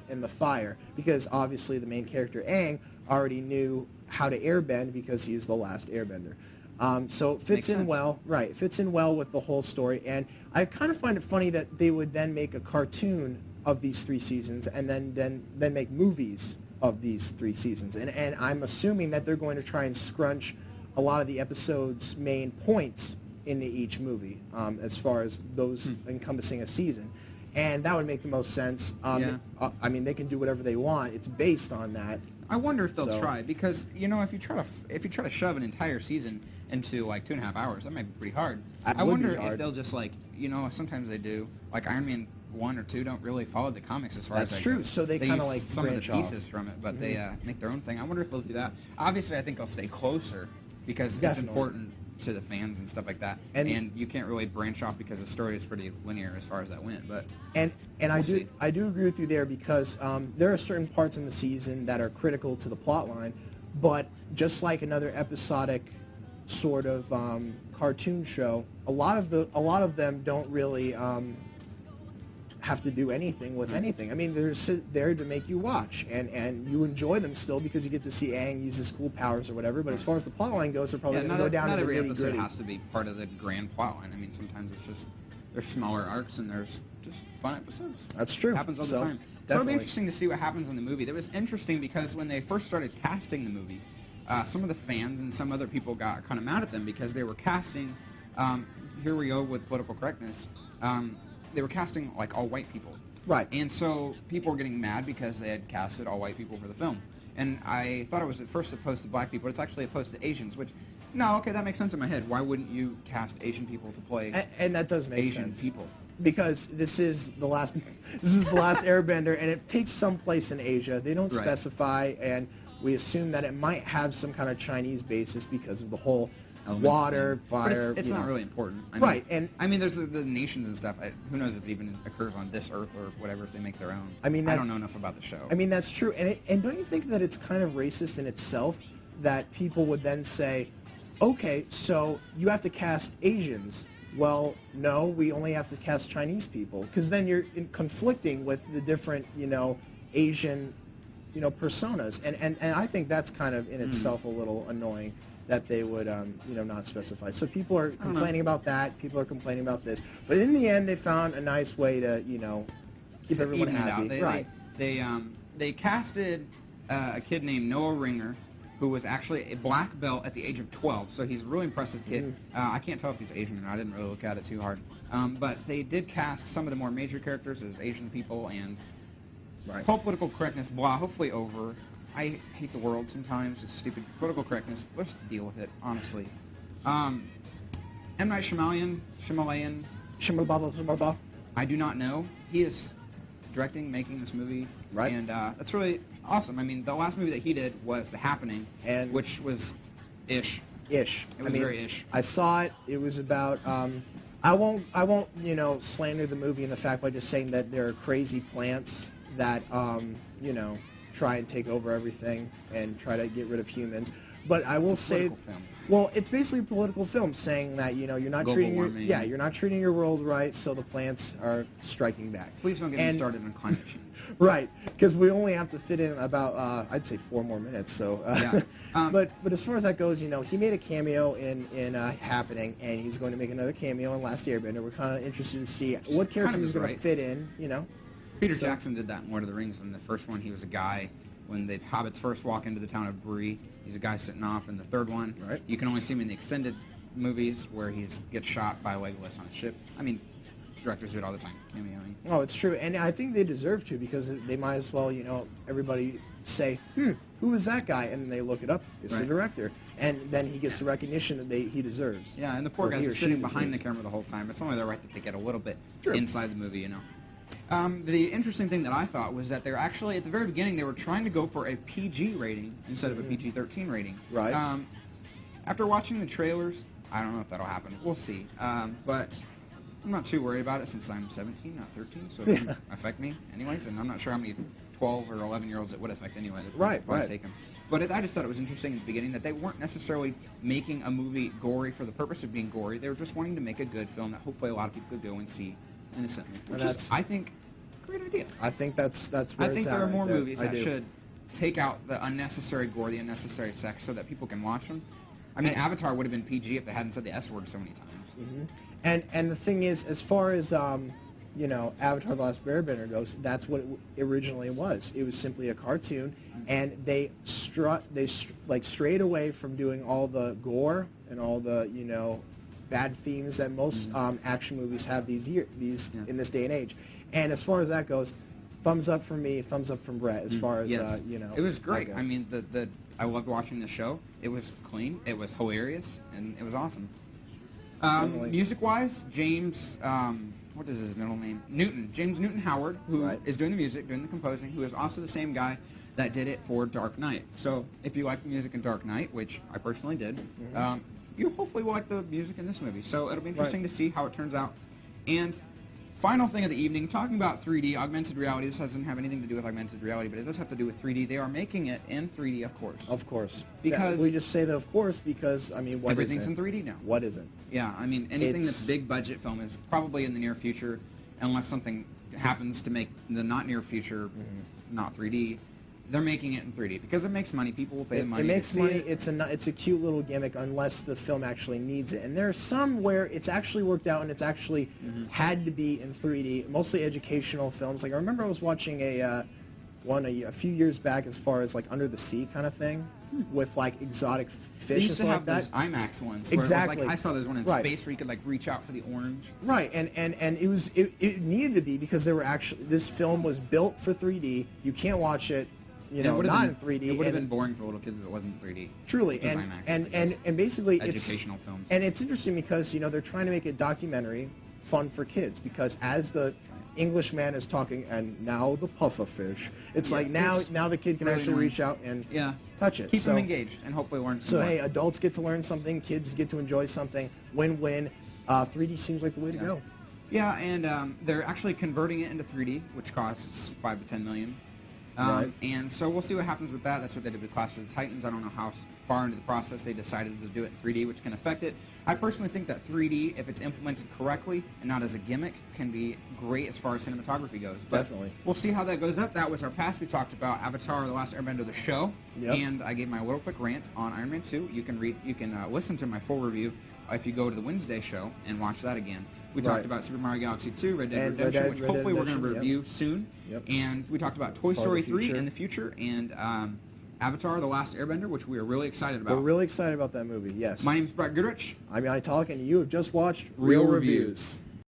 in the fire, because obviously the main character Aang already knew how to airbend because he's the last airbender. So it fits in well, right? It fits in well with the whole story, and I kind of find it funny that they would then make a cartoon of these 3 seasons and then make movies of these 3 seasons, and I'm assuming that they're going to try and scrunch a lot of the episodes' main points into each movie, as far as those encompassing a season. And that would make the most sense. I mean, they can do whatever they want. It's based on that. I wonder if they'll try, because if you try to shove an entire season into like 2.5 hours, that might be pretty hard. I wonder if they'll just sometimes they do, like Iron Man 1 or 2 don't really follow the comics as far as that's true. So they kind of like some of the branch pieces from it, but they make their own thing. I wonder if they'll do that. Obviously, I think they'll stay closer because it's important to the fans and stuff like that, and you can't really branch off because the story is pretty linear as far as that went. But I do agree with you there, because there are certain parts in the season that are critical to the plot line, but just like another episodic sort of cartoon show, a lot of them don't really have to do anything with anything. I mean, they're there to make you watch, and you enjoy them still because you get to see Aang use his cool powers or whatever. But as far as the plot line goes, they're probably going to go down to the nitty-gritty. Not every episode has to be part of the grand plot line. I mean, sometimes it's just there's smaller arcs and there's just fun episodes. That's true. It happens all the time. So it'll be interesting to see what happens in the movie. That was interesting because when they first started casting the movie, some of the fans and some other people got kind of mad at them because they were casting. Here we go with political correctness. They were casting like all white people. Right. And so people were getting mad because they had casted all white people for the film. And I thought it was at first opposed to black people, but it's actually opposed to Asians, which, no, okay, that makes sense in my head. Why wouldn't you cast Asian people to play and that does make Asian sense. people? Because this is the last Airbender, and it takes some place in Asia. They don't specify, and we assume that it might have some kind of Chinese basis because of the whole water, fire. But it's not really important. I mean, there's the nations and stuff. Who knows if it even occurs on this Earth or whatever if they make their own. I mean, I don't know enough about the show. I mean, that's true. And don't you think that it's kind of racist in itself that people would then say, okay, so you have to cast Asians. Well, no, we only have to cast Chinese people, because then you're conflicting with the different, Asian, personas, and I think that's kind of in itself a little annoying that they would, not specify. So people are complaining about that. People are complaining about this, but in the end, they found a nice way to, keep everyone happy. They casted a kid named Noah Ringer, who was actually a black belt at the age of 12, so he's a really impressive kid. I can't tell if he's Asian or not. I didn't really look at it too hard. But they did cast some of the more major characters as Asian people, and whole political correctness, blah, hopefully over. I hate the world sometimes. It's stupid. Political correctness, let's deal with it, honestly. M. Night Shyamalan, I do not know. He is directing, making this movie, and that's really awesome. I mean, the last movie that he did was The Happening, which was ish. It was very ish. I saw it. It was about. I won't slander the movie in the fact by just saying that there are crazy plants that try and take over everything and try to get rid of humans. But I will say, well, it's basically a political film saying that you're not you're not treating your world right, so the plants are striking back. Please don't get me started on climate change. Right, because we only have to fit in about I'd say 4 more minutes. So, but as far as that goes, he made a cameo in Happening, and he's going to make another cameo in Last Airbender. We're kind of interested to see what character he's going to fit in. Peter Jackson did that in Lord of the Rings. In the first one, he was a guy. When the hobbits first walk into the town of Bree, he's a guy sitting off. In the third one, you can only see him in the extended movies where he gets shot by Legolas on a ship. I mean, directors do it all the time. Oh, it's true, and I think they deserve to, because they might as well, everybody say, who is that guy? And then they look it up. It's the director, and then he gets the recognition that he deserves. Yeah, and the poor guys are sitting behind the camera the whole time. It's only their right to take it a little bit inside the movie, The interesting thing that I thought was that they're actually, at the very beginning, they were trying to go for a PG rating instead of a PG-13 rating. Right. After watching the trailers, I don't know if that'll happen. We'll see. But I'm not too worried about it since I'm 17, not 13, so it doesn't affect me anyways, and I'm not sure how many 12 or 11-year-olds it would affect anyway. Right. Take them. But I just thought it was interesting in the beginning that they weren't necessarily making a movie gory for the purpose of being gory. They were just wanting to make a good film that hopefully a lot of people could go and see innocently, which is, I think, great. a good idea. I think that's where I think there are more movies that do. should take out the unnecessary gore, the unnecessary sex, so that people can watch them. I mean, Avatar would have been PG if they hadn't said the S word so many times. And the thing is, as far as you know, Avatar: The Last Airbender goes, that's what it originally was. It was simply a cartoon, and they strayed away from doing all the gore and all the, you know, bad themes that most action movies have in this day and age. And as far as that goes, thumbs up from me, thumbs up from Brett. As far as you know, it was great. I mean, I loved watching the show. It was clean, it was hilarious, and it was awesome. Music-wise, James, what is his middle name? James Newton Howard, who is doing the music, doing the composing, who is also the same guy that did it for Dark Knight. So if you like the music in Dark Knight, which I personally did, you hopefully will like the music in this movie. So it'll be interesting to see how it turns out. And final thing of the evening, talking about 3D, augmented reality. This doesn't have anything to do with augmented reality, but it does have to do with 3D. They are making it in 3D, of course. Of course. Because we just say that, of course, because, I mean, what everything's in 3D now. What isn't? Yeah, I mean, anything that's big budget film is probably in the near future, unless something happens to make the not near future not 3D. They're making it in 3D because it makes money. People will pay the money. It makes money. It's a cute little gimmick unless the film actually needs it. And there's some where it's actually worked out and it's actually had to be in 3D. Mostly educational films. Like I remember I was watching a few years back as far as like Under the Sea kind of thing with like exotic fish and stuff like that. They used to have those IMAX ones. Exactly. Where it was like, I saw there's one in space where you could like reach out for the orange. Right, and it needed to be because this film was built for 3D. You can't watch it. You know, not in 3D. It would have been boring for little kids if it wasn't 3D. Truly, and basically educational films. And it's interesting because, you know, they're trying to make a documentary fun for kids because as the Englishman is talking and now the pufferfish, it's like now the kid can actually reach out and touch it. Keep them engaged and hopefully learn some more. Hey, adults get to learn something, kids get to enjoy something. Win-win. 3D seems like the way to go. Yeah, and they're actually converting it into 3D, which costs $5 to $10 million. And so we'll see what happens with that. That's what they did with Clash of the Titans. I don't know how far into the process they decided to do it in 3D, which can affect it. I personally think that 3D, if it's implemented correctly and not as a gimmick, can be great as far as cinematography goes. But definitely. We'll see how that goes up. That was our past. We talked about Avatar: The Last Airbender, the show, and I gave my little quick rant on Iron Man 2. You can listen to my full review if you go to the Wednesday show and watch that again. We talked about Super Mario Galaxy 2, Red Dead Redemption, which hopefully we're going to review soon. And we talked about Toy Story 3 in the future, and Avatar: The Last Airbender, which we are really excited about. We're really excited about that movie, yes. My name's Brett Goodrich. I'm Yanni Tolokan, and you have just watched Real Reviews.